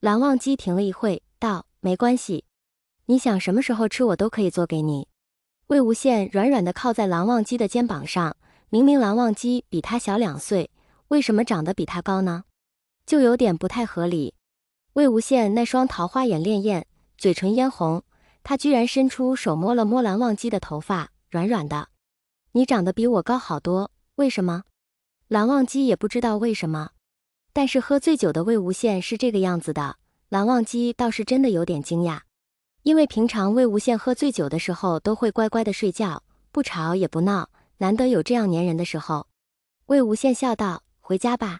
蓝忘机停了一会，道：“没关系，你想什么时候吃我都可以做给你。”魏无羡软软地靠在蓝忘机的肩膀上，明明蓝忘机比他小2岁，为什么长得比他高呢？就有点不太合理。魏无羡那双桃花眼潋滟，嘴唇嫣红，他居然伸出手摸了摸蓝忘机的头发，软软的。你长得比我高好多，为什么？蓝忘机也不知道为什么。但是喝醉酒的魏无羡是这个样子的，蓝忘机倒是真的有点惊讶。因为平常魏无羡喝醉酒的时候都会乖乖的睡觉，不吵也不闹，难得有这样粘人的时候。魏无羡笑道：“回家吧。”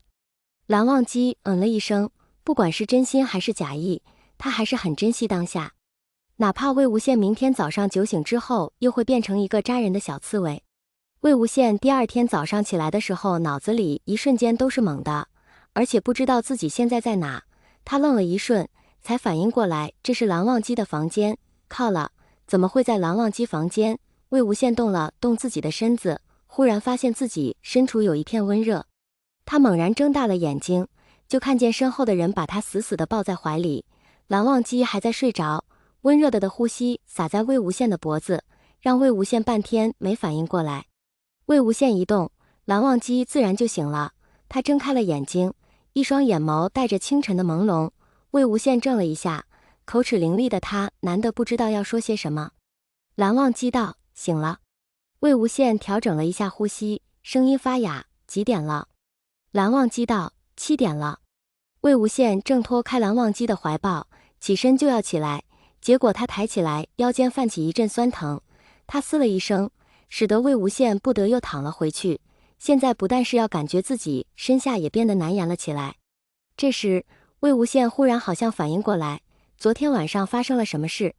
蓝忘机了一声，不管是真心还是假意，他还是很珍惜当下。哪怕魏无羡明天早上酒醒之后又会变成一个扎人的小刺猬。魏无羡第二天早上起来的时候，脑子里一瞬间都是懵的，而且不知道自己现在在哪。他愣了一瞬，才反应过来这是蓝忘机的房间。靠了，怎么会在蓝忘机房间？魏无羡动了动自己的身子，忽然发现自己身处有一片温热。他猛然睁大了眼睛，就看见身后的人把他死死地抱在怀里。蓝忘机还在睡着，温热的呼吸洒在魏无羡的脖子，让魏无羡半天没反应过来。魏无羡一动，蓝忘机自然就醒了。他睁开了眼睛，一双眼眸带着清晨的朦胧。魏无羡怔了一下，口齿伶俐的他难得不知道要说些什么。蓝忘机道：“醒了。”魏无羡调整了一下呼吸，声音发哑：“几点了？”蓝忘机道：“7点了。”魏无羡挣脱开蓝忘机的怀抱，起身就要起来，结果他抬起来，腰间泛起一阵酸疼。他嘶了一声，使得魏无羡不得又躺了回去。现在不但是要感觉自己身下也变得难言了起来。这时魏无羡忽然好像反应过来，昨天晚上发生了什么事。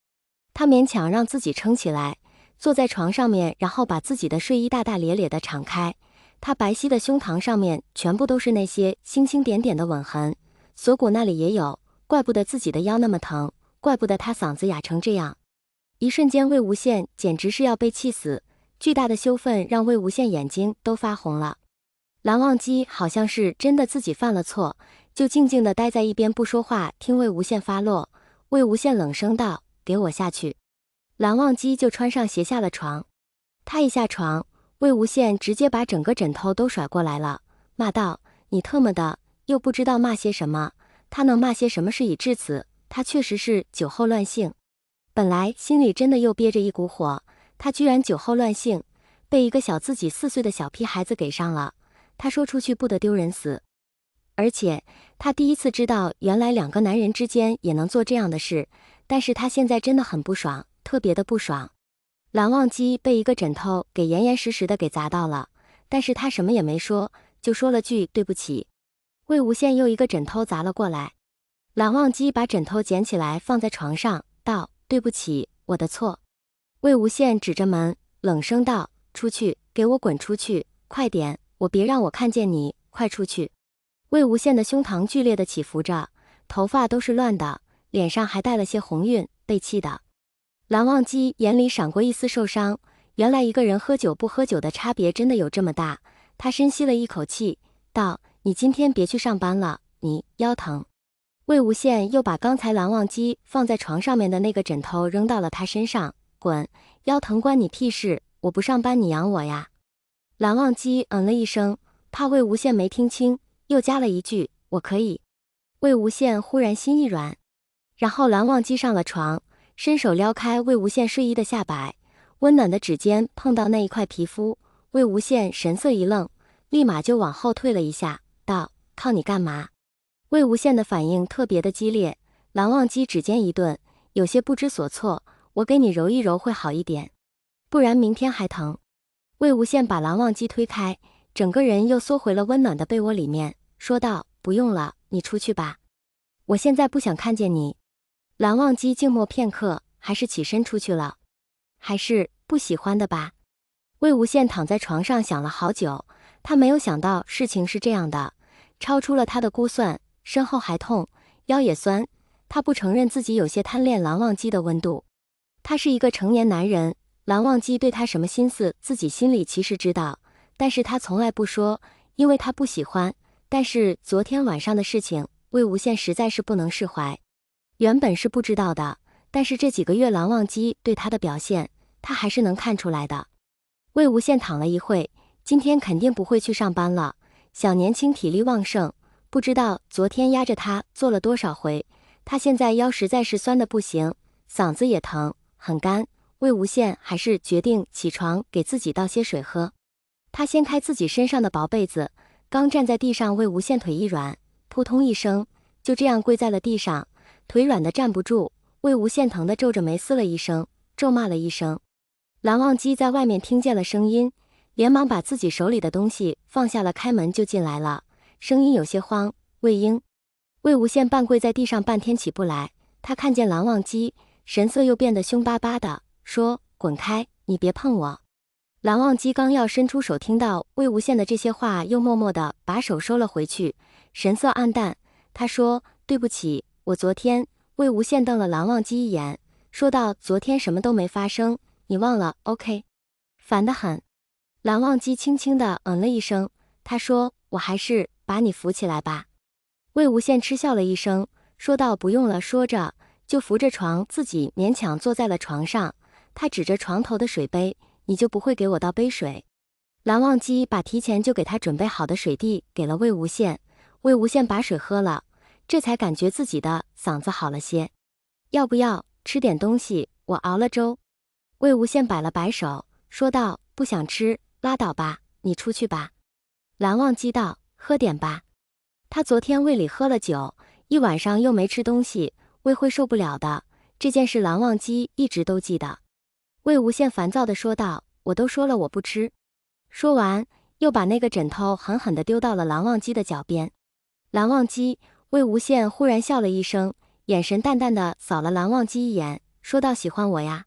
他勉强让自己撑起来，坐在床上面，然后把自己的睡衣大大咧咧地敞开。他白皙的胸膛上面全部都是那些星星点点的吻痕，锁骨那里也有，怪不得自己的腰那么疼，怪不得他嗓子哑成这样。一瞬间魏无羡简直是要被气死，巨大的羞愤让魏无羡眼睛都发红了。蓝忘机好像是真的自己犯了错，就静静地待在一边不说话，听魏无羡发落。魏无羡冷声道：“给我下去。”蓝忘机就穿上鞋下了床。他一下床，魏无羡直接把整个枕头都甩过来了，骂道：“你特么的，又不知道骂些什么。”他能骂些什么事已至此？他确实是酒后乱性。本来心里真的又憋着一股火，他居然酒后乱性，被一个小自己4岁的小屁孩子给上了。他说出去不得丢人死。而且他第一次知道原来2个男人之间也能做这样的事，但是他现在真的很不爽，特别的不爽。蓝忘机被一个枕头给严严实实的给砸到了，但是他什么也没说，就说了句对不起。魏无羡又一个枕头砸了过来，蓝忘机把枕头捡起来放在床上，道：“对不起，我的错。”魏无羡指着门，冷声道：“出去，给我滚出去，快点，我别让我看见你，快出去。”魏无羡的胸膛剧烈的起伏着，头发都是乱的，脸上还带了些红晕，被气的。蓝忘机眼里闪过一丝受伤，原来一个人喝酒不喝酒的差别真的有这么大。他深吸了一口气，道：“你今天别去上班了，你腰疼。”魏无羡又把刚才蓝忘机放在床上面的那个枕头扔到了他身上，滚，腰疼关你屁事，我不上班你养我呀。蓝忘机了一声，怕魏无羡没听清，又加了一句：“我可以。”魏无羡忽然心一软，然后蓝忘机上了床，伸手撩开魏无羡睡衣的下摆，温暖的指尖碰到那一块皮肤，魏无羡神色一愣，立马就往后退了一下，道：“靠你干嘛？”魏无羡的反应特别的激烈，蓝忘机指尖一顿，有些不知所措：“我给你揉一揉会好一点，不然明天还疼。”魏无羡把蓝忘机推开，整个人又缩回了温暖的被窝里面，说道：“不用了，你出去吧，我现在不想看见你。”蓝忘机静默片刻，还是起身出去了。还是不喜欢的吧？魏无羡躺在床上想了好久，他没有想到事情是这样的，超出了他的估算，身后还痛，腰也酸。他不承认自己有些贪恋蓝忘机的温度。他是一个成年男人，蓝忘机对他什么心思，自己心里其实知道，但是他从来不说，因为他不喜欢。但是昨天晚上的事情，魏无羡实在是不能释怀。原本是不知道的，但是这几个月蓝忘机对他的表现，他还是能看出来的。魏无羡躺了一会，今天肯定不会去上班了。小年轻体力旺盛，不知道昨天压着他做了多少回，他现在腰实在是酸得不行，嗓子也疼，很干。魏无羡还是决定起床给自己倒些水喝。他掀开自己身上的薄被子，刚站在地上，魏无羡腿一软，扑通一声，就这样跪在了地上，腿软得站不住。魏无羡疼得皱着眉嘶了一声，咒骂了一声。蓝忘机在外面听见了声音，连忙把自己手里的东西放下了，开门就进来了，声音有些慌：“魏婴。”魏无羡半跪在地上半天起不来，他看见蓝忘机，神色又变得凶巴巴的，说：“滚开，你别碰我。”蓝忘机刚要伸出手，听到魏无羡的这些话，又默默地把手收了回去，神色黯淡。他说：“对不起，我昨天……”魏无羡瞪了蓝忘机一眼，说道：“昨天什么都没发生，你忘了 ？OK。”烦得很。蓝忘机轻轻地了一声，他说：“我还是把你扶起来吧。”魏无羡嗤笑了一声，说道：“不用了。”说着就扶着床，自己勉强坐在了床上。他指着床头的水杯：“你就不会给我倒杯水？”蓝忘机把提前就给他准备好的水递给了魏无羡，魏无羡把水喝了，这才感觉自己的嗓子好了些。要不要吃点东西？我熬了粥。魏无羡摆了摆手，说道：“不想吃，拉倒吧，你出去吧。”蓝忘机道：“喝点吧。”他昨天胃里喝了酒，一晚上又没吃东西，胃会受不了的。这件事蓝忘机一直都记得。魏无羡烦躁地说道：“我都说了我不吃。”说完，又把那个枕头狠狠地丢到了蓝忘机的脚边。蓝忘机，魏无羡忽然笑了一声，眼神淡淡的扫了蓝忘机一眼，说道：“喜欢我呀？”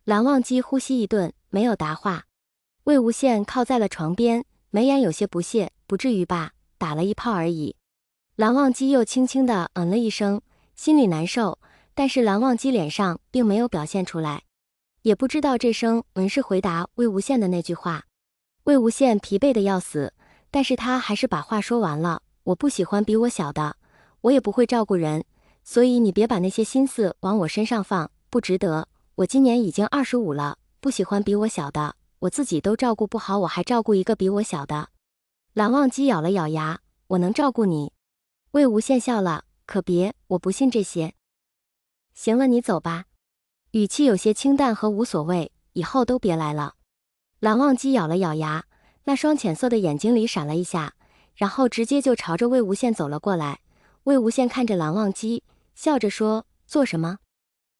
蓝忘机呼吸一顿，没有答话。魏无羡靠在了床边，眉眼有些不屑：“不至于吧，打了一炮而已。”蓝忘机又轻轻的了一声，心里难受，但是蓝忘机脸上并没有表现出来，也不知道这声是回答魏无羡的那句话。魏无羡疲惫的要死，但是他还是把话说完了：“我不喜欢比我小的，我也不会照顾人，所以你别把那些心思往我身上放，不值得。我今年已经25了，不喜欢比我小的，我自己都照顾不好，我还照顾一个比我小的。”蓝忘机咬了咬牙：“我能照顾你。”魏无羡笑了：“可别，我不信这些。”“行了，你走吧。”语气有些清淡和无所谓，“以后都别来了。”蓝忘机咬了咬牙，那双浅色的眼睛里闪了一下，然后直接就朝着魏无羡走了过来。魏无羡看着蓝忘机，笑着说：“做什么？”